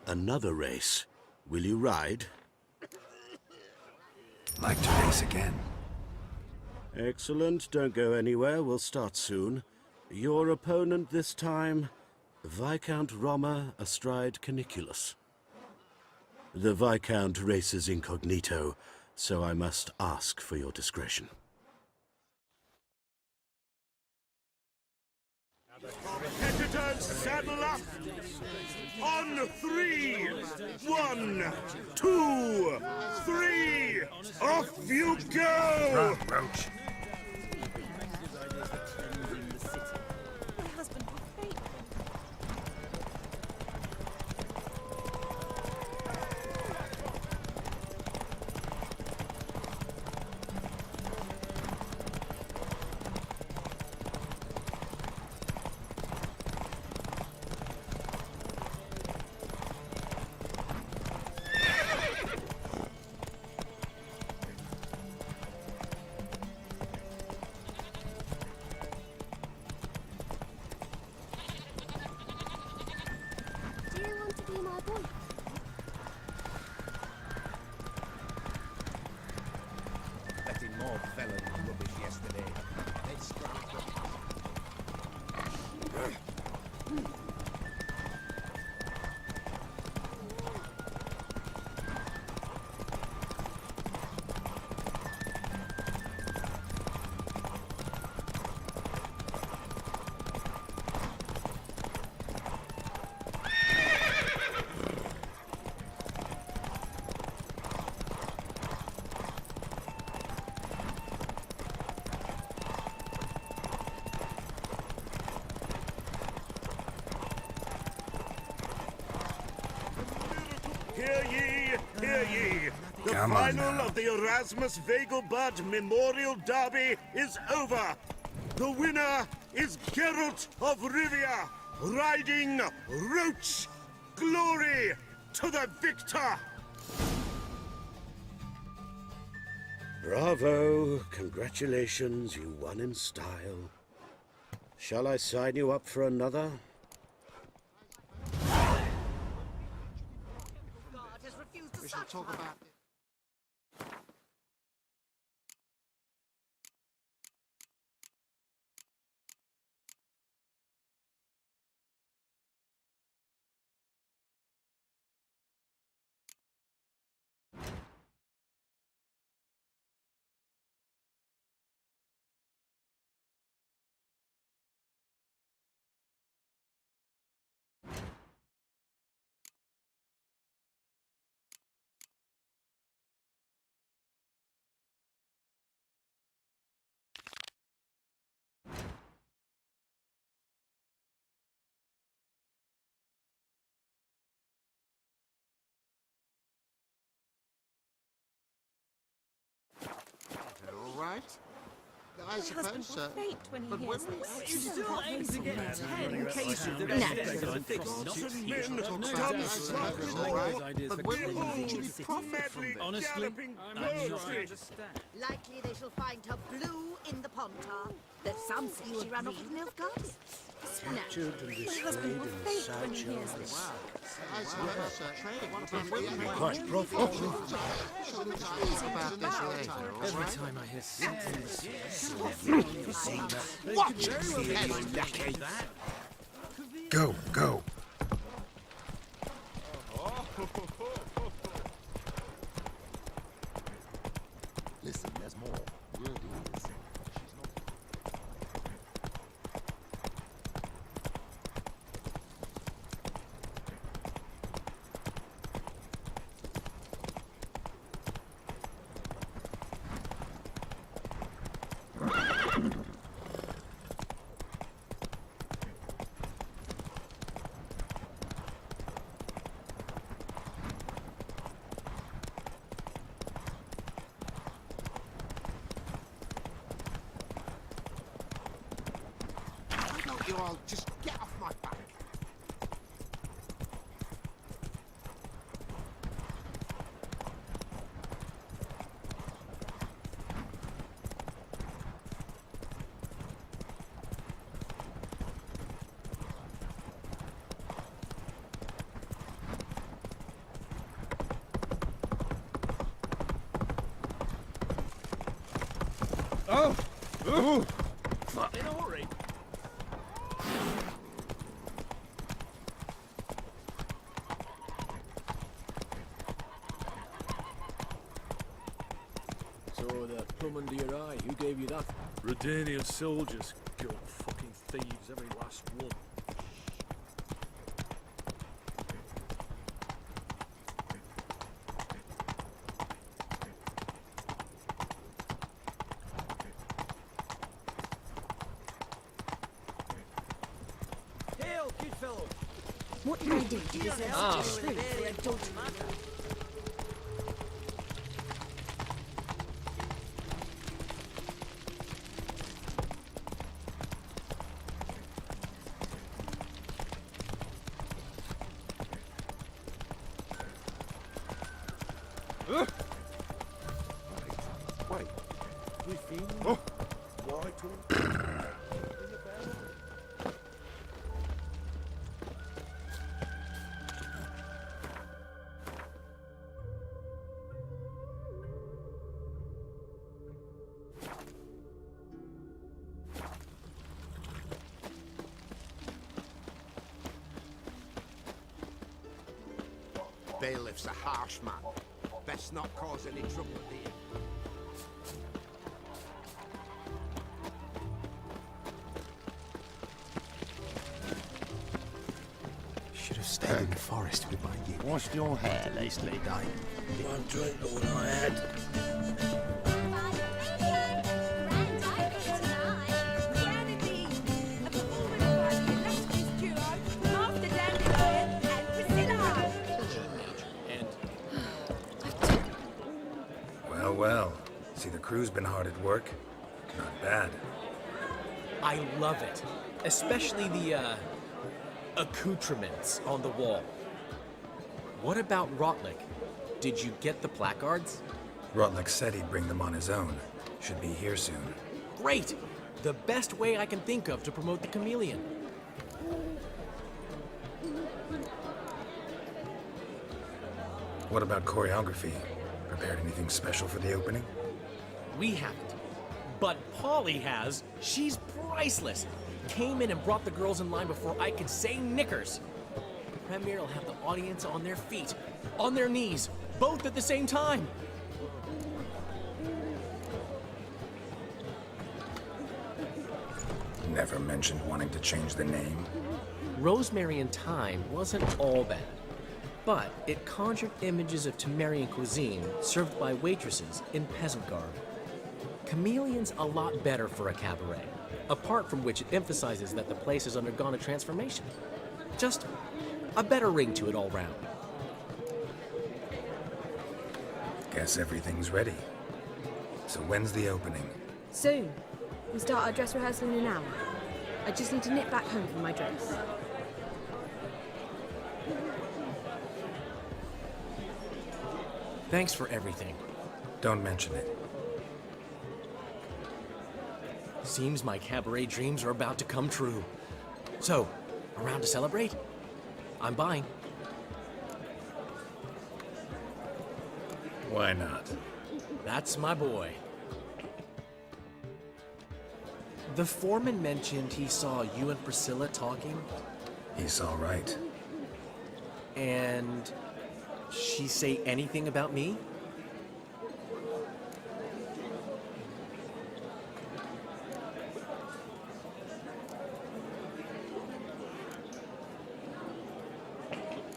Another race. Will you ride? Like to race again. Excellent. Don't go anywhere. We'll start soon. Your opponent this time, Viscount Roma astride Caniculus. The Viscount races incognito, so I must ask for your discretion. Competitors, saddle up! On 3! 1, 2, 3! Off you go! Run, Roach. Hear ye, hear ye! The Come on final now. of the Erasmus Vegelbud Memorial Derby is over! The winner is Geralt of Rivia, riding Roach! Glory to the victor! Bravo! Congratulations, you won in style. Shall I sign you up for another? We shall talk about it. All right. I suppose so. But when we Still aim to get 10 cases of talk about this, all right. But when will we actually profit from this? Honestly, I'm not sure I understand. Likely they shall find her blue in the pontar. There's some say she ran off with Nilfgaard. Captured and displayed in a sideshow. I suppose so. But when we Quite profitable. about this later, all Every right? time I hear something Watch it! Go, go. Listen, there's more. Word is, you all just get off my back. In a hurry. So the plum under your eye, who gave you that? Redanian soldiers. God, fucking thieves, every last one. Hail, good fellow. What did I do to deserve Ah. such a shrew for adultery? Wait, we feeling? Why to Bailiff's a harsh man. Best not cause any trouble at the inn. Should have stayed in the forest with my youth. Washed your hair lately, Dave? One drink all I had. And Well, well. See, the crew's been hard at work. Not bad. I love it. Especially the, accoutrements on the wall. What about Rotlick? Did you get the placards? Rotlick said he'd bring them on his own. Should be here soon. Great! The best way I can think of to promote the chameleon. What about choreography? Prepared anything special for the opening? We haven't. But Polly has. She's priceless. Came in and brought the girls in line before I could say knickers. The premiere will have the audience on their feet, on their knees, both at the same time. Never mentioned wanting to change the name. Rosemary and Thyme wasn't all bad, but it conjured images of Temerian cuisine served by waitresses in peasant garb. Chameleon's a lot better for a cabaret, apart from which it emphasizes that the place has undergone a transformation. Just a better ring to it all round. Guess everything's ready. So when's the opening? Soon. We start our dress rehearsal in an hour. I just need to nip back home for my dress. Thanks for everything. Don't mention it. Seems my cabaret dreams are about to come true. So, around to celebrate? I'm buying. Why not? That's my boy. The foreman mentioned he saw you and Priscilla talking, He's all right. and she say anything about me?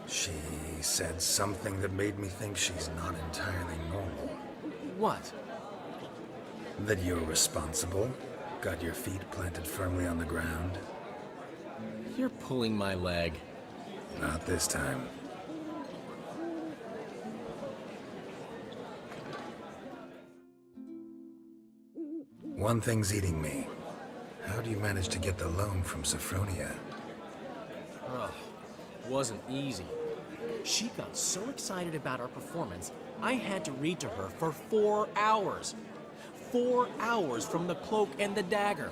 She said something that made me think she's not entirely normal. What? That you're responsible, got your feet planted firmly on the ground. You're pulling my leg. Not this time. One thing's eating me. How do you manage to get the loan from Sophronia? Ugh, wasn't easy. She got so excited about our performance, I had to read to her for 4 hours. 4 hours from the cloak and the dagger.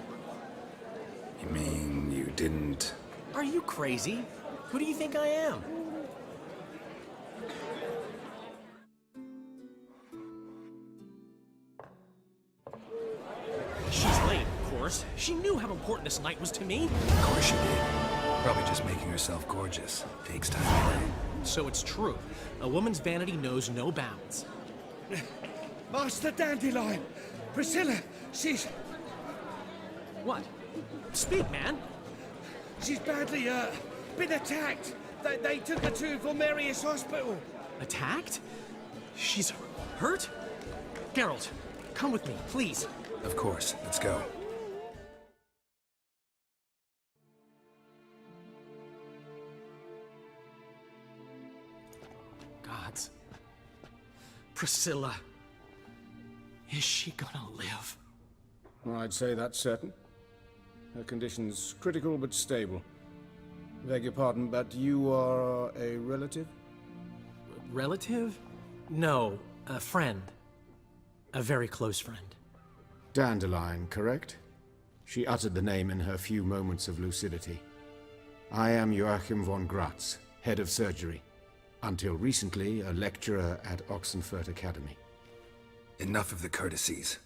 You mean you didn't... Are you crazy? Who do you think I am? She's late. knew how important this night was to me. Of course she did. Probably just making herself gorgeous. Takes time away. So it's true. A woman's vanity knows no bounds. Master Dandelion! Priscilla, she's What? Speak, man. she's badly, been attacked. They took her to Valmerius Hospital. Attacked? She's hurt? Geralt, come with me, please. Of course. Let's go. Gods. Priscilla. Is she gonna live? I'd say that's certain. Her condition's critical but stable. Beg your pardon, but you are a relative? Relative? No, a friend. A very close friend. Dandelion, correct? She uttered the name in her few moments of lucidity. I am Joachim von Gratz, head of surgery. Until recently, a lecturer at Oxenfurt Academy. Enough of the courtesies.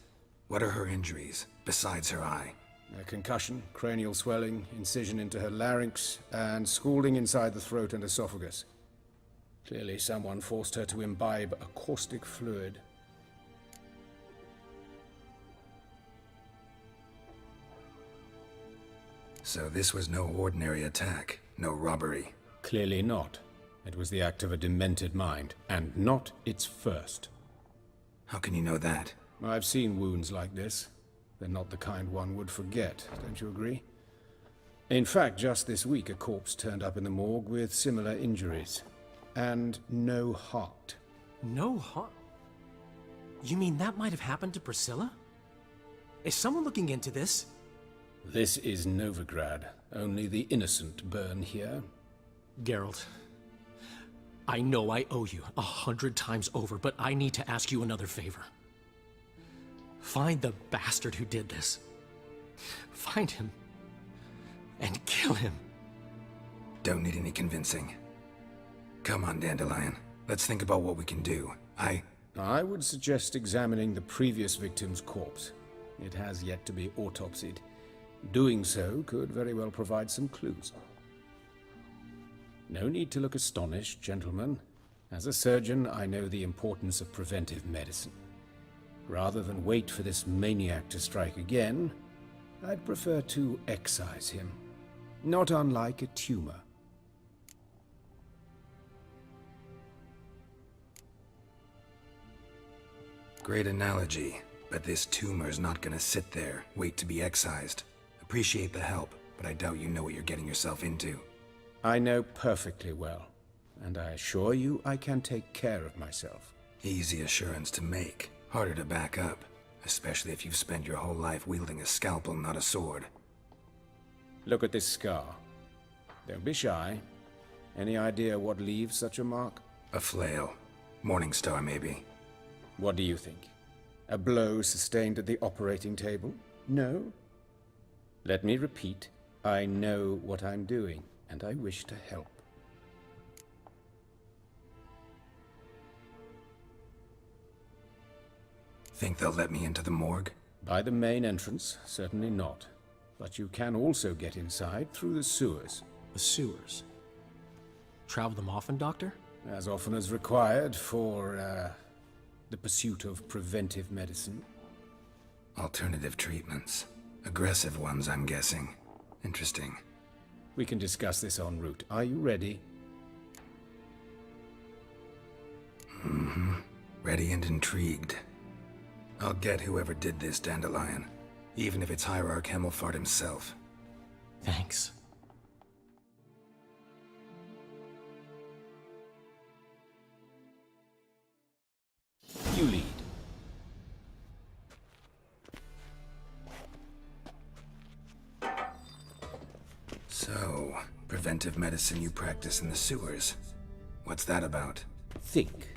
What are her injuries, besides her eye? A concussion, cranial swelling, incision into her larynx, and scalding inside the throat and esophagus. Clearly someone forced her to imbibe a caustic fluid. So this was no ordinary attack, no robbery. Clearly not. It was the act of a demented mind, and not its first. How can you know that? I've seen wounds like this. They're not the kind one would forget, don't you agree? In fact, just this week a corpse turned up in the morgue with similar injuries. And no heart. No heart? You mean that might have happened to Priscilla? Is someone looking into this? This is Novigrad. Only the innocent burn here. Geralt, I know I owe you 100 times over, but I need to ask you another favor. Find the bastard who did this. Find him. And kill him. Don't need any convincing. Come on, Dandelion. Let's think about what we can do. I would suggest examining the previous victim's corpse. It has yet to be autopsied. Doing so could very well provide some clues. No need to look astonished, gentlemen. As a surgeon, I know the importance of preventive medicine. Rather than wait for this maniac to strike again, I'd prefer to excise him. Not unlike a tumor. Great analogy, but this tumor's not gonna sit there, wait to be excised. Appreciate the help, but I doubt you know what you're getting yourself into. I know perfectly well, and I assure you I can take care of myself. Easy assurance to make, harder to back up, especially if you've spent your whole life wielding a scalpel, not a sword. Look at this scar. Don't be shy. Any idea what leaves such a mark? A flail. Morningstar, maybe. What do you think? A blow sustained at the operating table? No? Let me repeat. I know what I'm doing, and I wish to help. Think they'll let me into the morgue? By the main entrance, certainly not. But you can also get inside through the sewers. The sewers? Travel them often, Doctor? As often as required for, the pursuit of preventive medicine. Alternative treatments. Aggressive ones, I'm guessing. Interesting. We can discuss this en route. Are you ready? Mm-hmm. Ready and intrigued. I'll get whoever did this, Dandelion. Even if it's Hierarch Hemmelfart himself. Thanks. You lead. So, preventive medicine you practice in the sewers. What's that about? Think.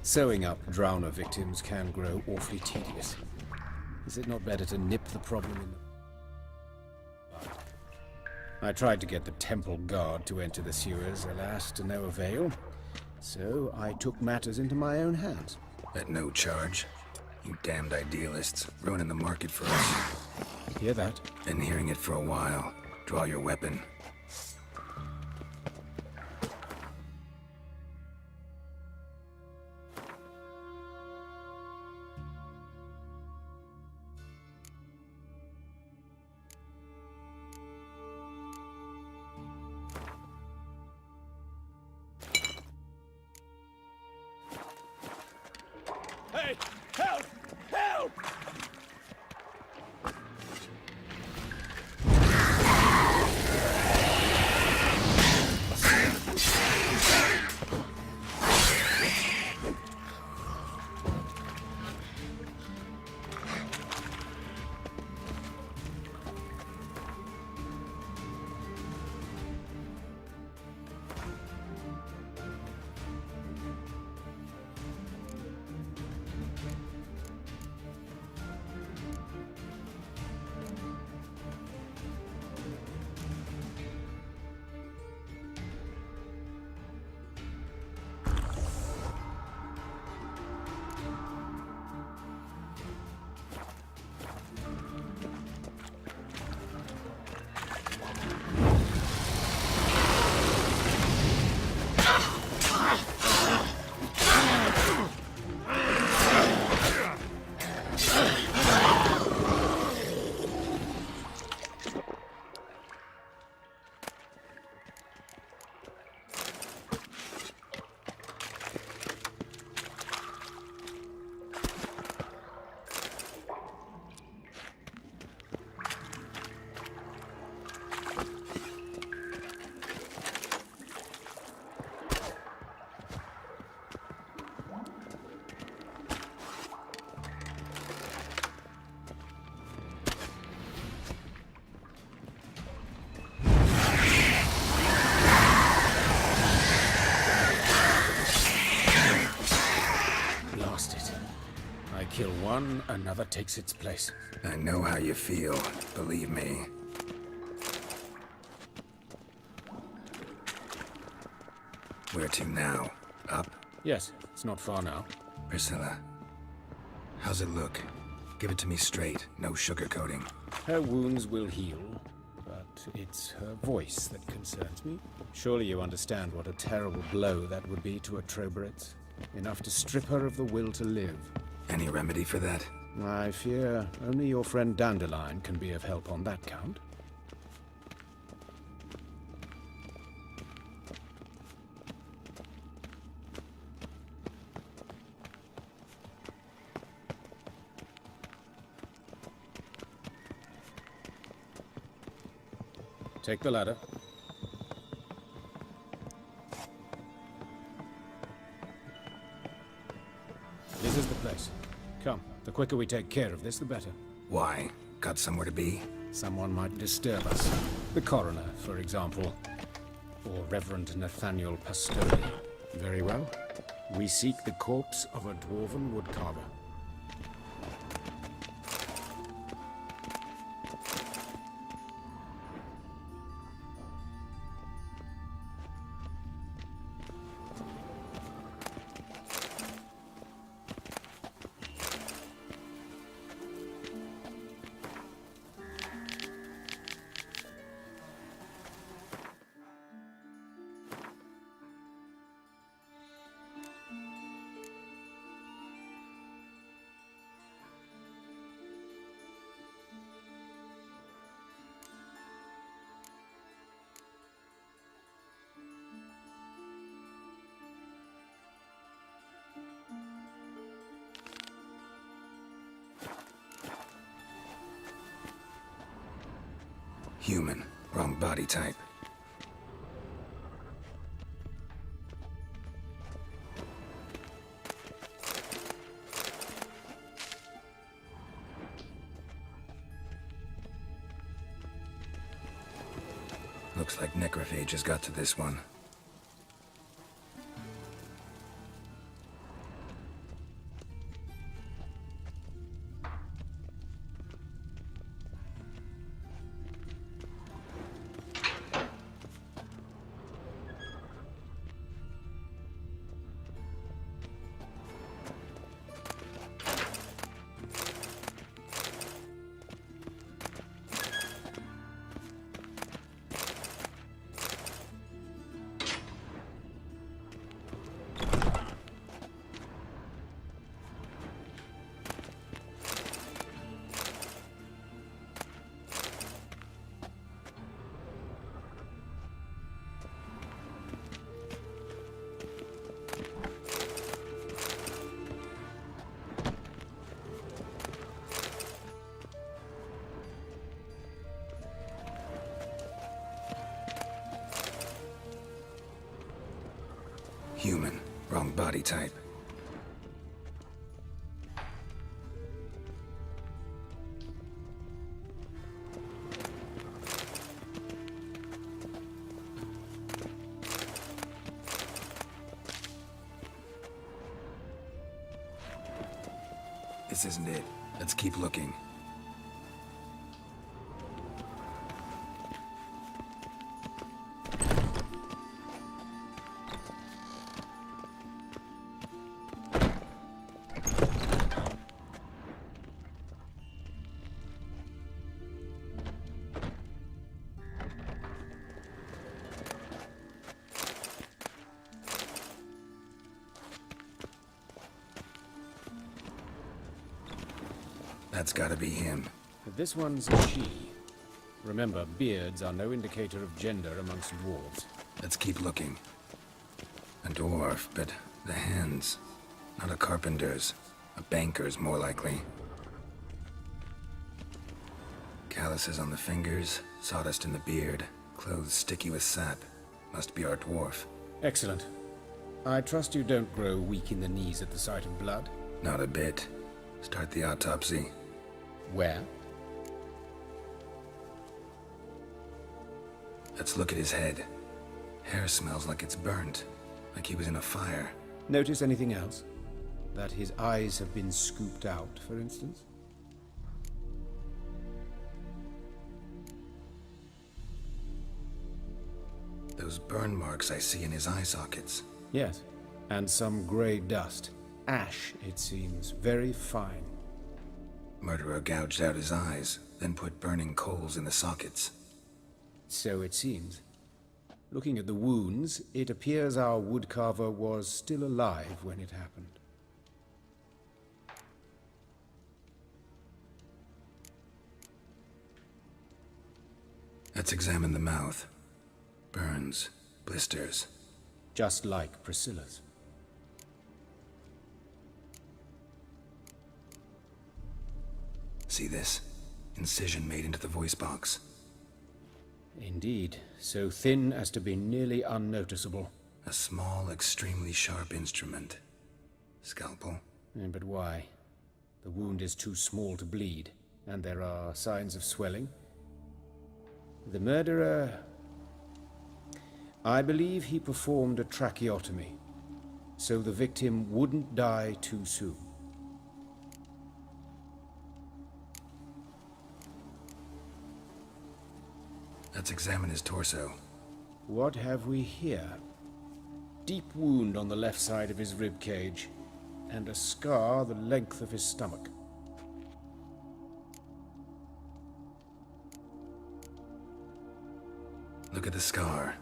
Sewing up drowner victims can grow awfully tedious. Is it not better to nip the problem in the bud? I tried to get the temple guard to enter the sewers, alas, to no avail. So I took matters into my own hands. At no charge? You damned idealists, ruining the market for us. Hear that? Been hearing it for a while. Draw your weapon. Hey! Help! Help! Kill one, another takes its place. I know how you feel, believe me. Where to now? Up? Yes, it's not far now. Priscilla, how's it look? Give it to me straight, no sugarcoating. Her wounds will heal, but it's her voice that concerns me. Surely you understand what a terrible blow that would be to a Troberet. Enough to strip her of the will to live. Any remedy for that? I fear only your friend Dandelion can be of help on that count. Take the ladder. This is the place. Come, the quicker we take care of this, the better. Why? Got somewhere to be? Someone might disturb us. The coroner, for example. Or Reverend Nathaniel Pastore. Very well. We seek the corpse of a dwarven woodcarver. Human. Wrong body type. Looks like necrophage has got to this one. Human. Wrong body type. This isn't it. Let's keep looking. That's gotta be him. But this one's a she. Remember, beards are no indicator of gender amongst dwarves. Let's keep looking. A dwarf, but the hands. Not a carpenter's. A banker's, more likely. Calluses on the fingers, sawdust in the beard, clothes sticky with sap. Must be our dwarf. Excellent. I trust you don't grow weak in the knees at the sight of blood? Not a bit. Start the autopsy. Where? Let's look at his head. Hair smells like it's burnt, like he was in a fire. Notice anything else? That his eyes have been scooped out, for instance? Those burn marks I see in his eye sockets. Yes, and some grey dust. Ash, it seems. Very fine. Murderer gouged out his eyes, then put burning coals in the sockets. So it seems. Looking at the wounds, it appears our woodcarver was still alive when it happened. Let's examine the mouth. Burns, blisters. Just like Priscilla's. See this? Incision made into the voice box. Indeed, so thin as to be nearly unnoticeable. A small, extremely sharp instrument. Scalpel. But why? The wound is too small to bleed, and there are signs of swelling. The murderer... I believe he performed a tracheotomy, so the victim wouldn't die too soon. Let's examine his torso. What have we here? Deep wound on the left side of his rib cage, and a scar the length of his stomach. Look at the scar.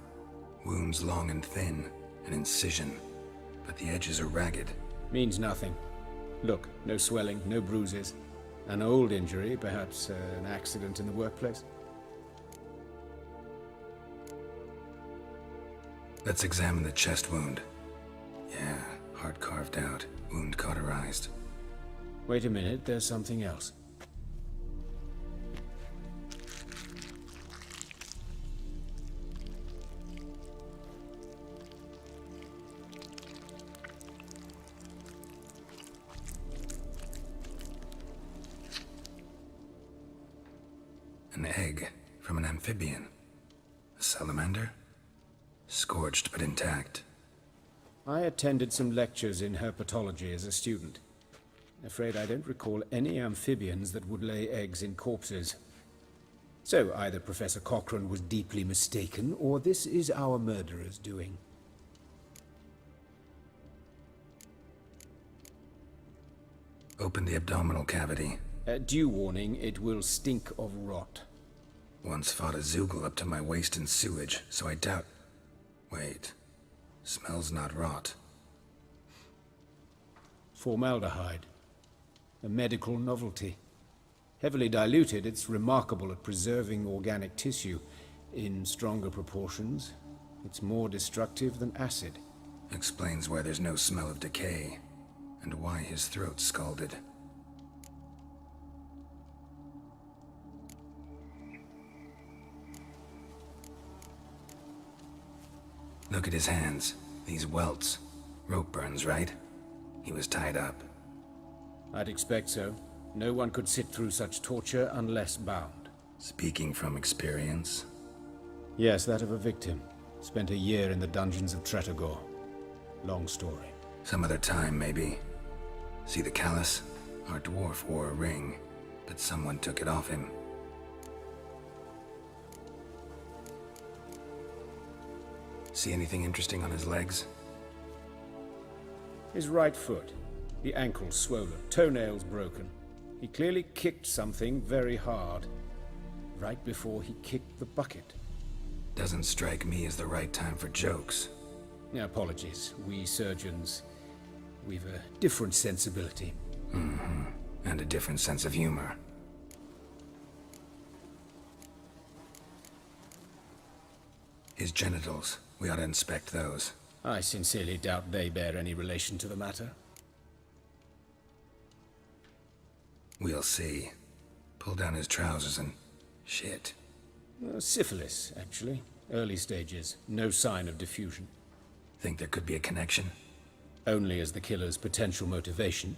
Wounds long and thin, an incision, but the edges are ragged. Means nothing. Look, no swelling, no bruises. An old injury, perhaps an accident in the workplace. Let's examine the chest wound. Yeah, heart carved out, wound cauterized. Wait a minute, there's something else. An egg from an amphibian. A salamander? Scorched but intact. I attended some lectures in herpetology as a student. Afraid I don't recall any amphibians that would lay eggs in corpses. So either Professor Cochrane was deeply mistaken, or this is our murderer's doing. Open the abdominal cavity. Due warning, it will stink of rot. Once fought a Zoogle up to my waist in sewage, so I doubt... Wait. Smells not rot. Formaldehyde. A medical novelty. Heavily diluted, it's remarkable at preserving organic tissue. In stronger proportions, it's more destructive than acid. Explains why there's no smell of decay, and why his throat's scalded. Look at his hands. These welts. Rope burns, right? He was tied up. I'd expect so. No one could sit through such torture unless bound. Speaking from experience? Yes, that of a victim. Spent a year in the dungeons of Tretogor. Long story. Some other time, maybe. See the callus? Our dwarf wore a ring, but someone took it off him. See anything interesting on his legs? His right foot. The ankle swollen, toenails broken. He clearly kicked something very hard. Right before he kicked the bucket. Doesn't strike me as the right time for jokes. Apologies. We surgeons, we've a different sensibility. Mm-hmm. And a different sense of humor. His genitals. We ought to inspect those. I sincerely doubt they bear any relation to the matter. We'll see. Pull down his trousers and... shit. Syphilis, actually. Early stages. No sign of diffusion. Think there could be a connection? Only as the killer's potential motivation.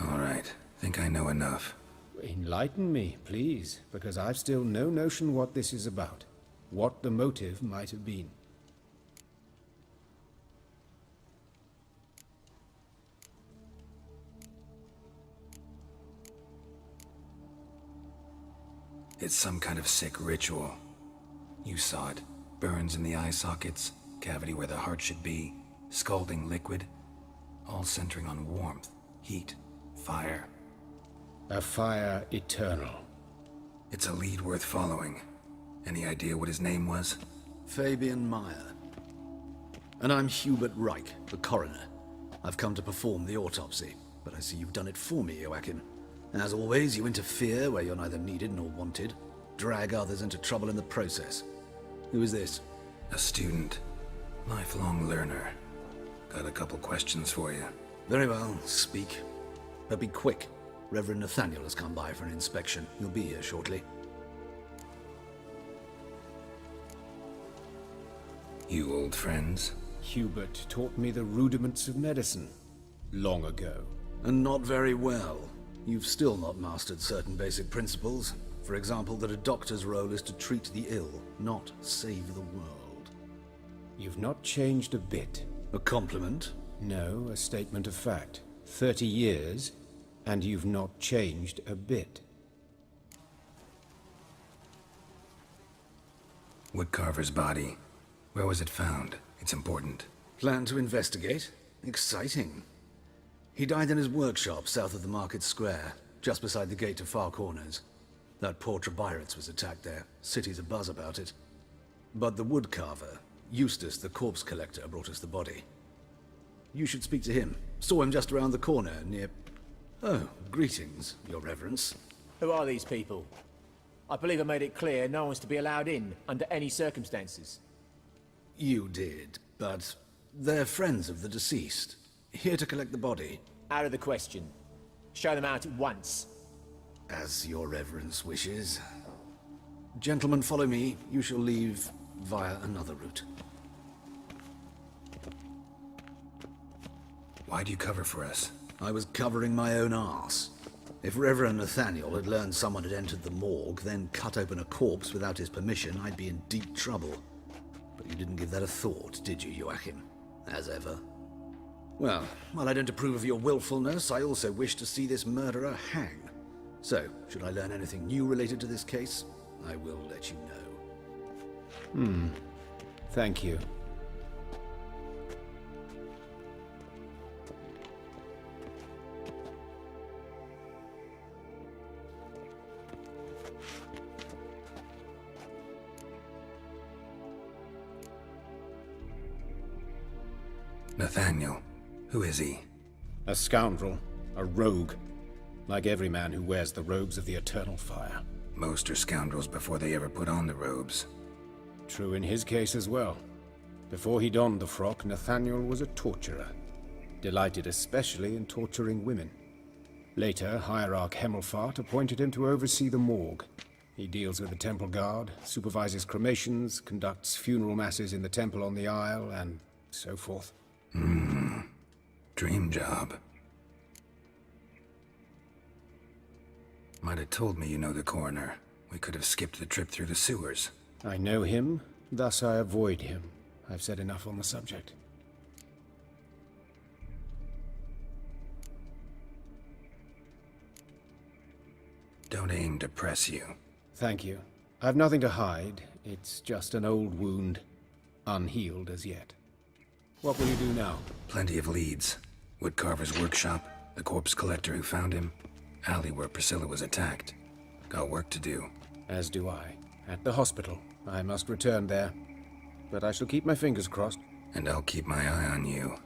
All right. Think I know enough. Enlighten me, please, because I've still no notion what this is about. What the motive might have been. It's some kind of sick ritual. You saw it. Burns in the eye sockets, cavity where the heart should be, scalding liquid. All centering on warmth, heat, fire. A fire eternal. It's a lead worth following. Any idea what his name was? Fabian Meyer. And I'm Hubert Reich, the coroner. I've come to perform the autopsy, but I see you've done it for me, Joachim. As always, you interfere where you're neither needed nor wanted. Drag others into trouble in the process. Who is this? A student. Lifelong learner. Got a couple questions for you. Very well, speak. But be quick. Reverend Nathaniel has come by for an inspection. He'll be here shortly. You old friends? Hubert taught me the rudiments of medicine. Long ago. And not very well. You've still not mastered certain basic principles. For example, that a doctor's role is to treat the ill, not save the world. You've not changed a bit. A compliment? No, a statement of fact. 30 years, and you've not changed a bit. Woodcarver's body. Where was it found? It's important. Plan to investigate? Exciting. He died in his workshop south of the market square, just beside the gate to Far Corners. That poor Trebirates was attacked there. City's abuzz about it. But the woodcarver, Eustace the corpse collector, brought us the body. You should speak to him. Saw him just around the corner near... Oh, greetings, Your Reverence. Who are these people? I believe I made it clear no one's to be allowed in, under any circumstances. You did, but they're friends of the deceased. Here to collect the body. Out of the question. Show them out at once. As Your Reverence wishes. Gentlemen, follow me. You shall leave via another route. Why do you cover for us? I was covering my own arse. If Reverend Nathaniel had learned someone had entered the morgue, then cut open a corpse without his permission, I'd be in deep trouble. But you didn't give that a thought, did you, Joachim? As ever. Well, while I don't approve of your willfulness, I also wish to see this murderer hang. So, should I learn anything new related to this case, I will let you know. Thank you. Nathaniel. Who is he? A scoundrel. A rogue. Like every man who wears the robes of the Eternal Fire. Most are scoundrels before they ever put on the robes. True in his case as well. Before he donned the frock, Nathaniel was a torturer. Delighted especially in torturing women. Later, Hierarch Hemmelfart appointed him to oversee the morgue. He deals with the temple guard, supervises cremations, conducts funeral masses in the temple on the Isle, and so forth. Dream job. Might have told me you know the coroner. We could have skipped the trip through the sewers. I know him, thus I avoid him. I've said enough on the subject. Don't aim to press you. Thank you. I've nothing to hide. It's just an old wound, unhealed as yet. What will you do now? Plenty of leads. Woodcarver's workshop, the corpse collector who found him, alley where Priscilla was attacked. Got work to do. As do I. At the hospital. I must return there. But I shall keep my fingers crossed. And I'll keep my eye on you.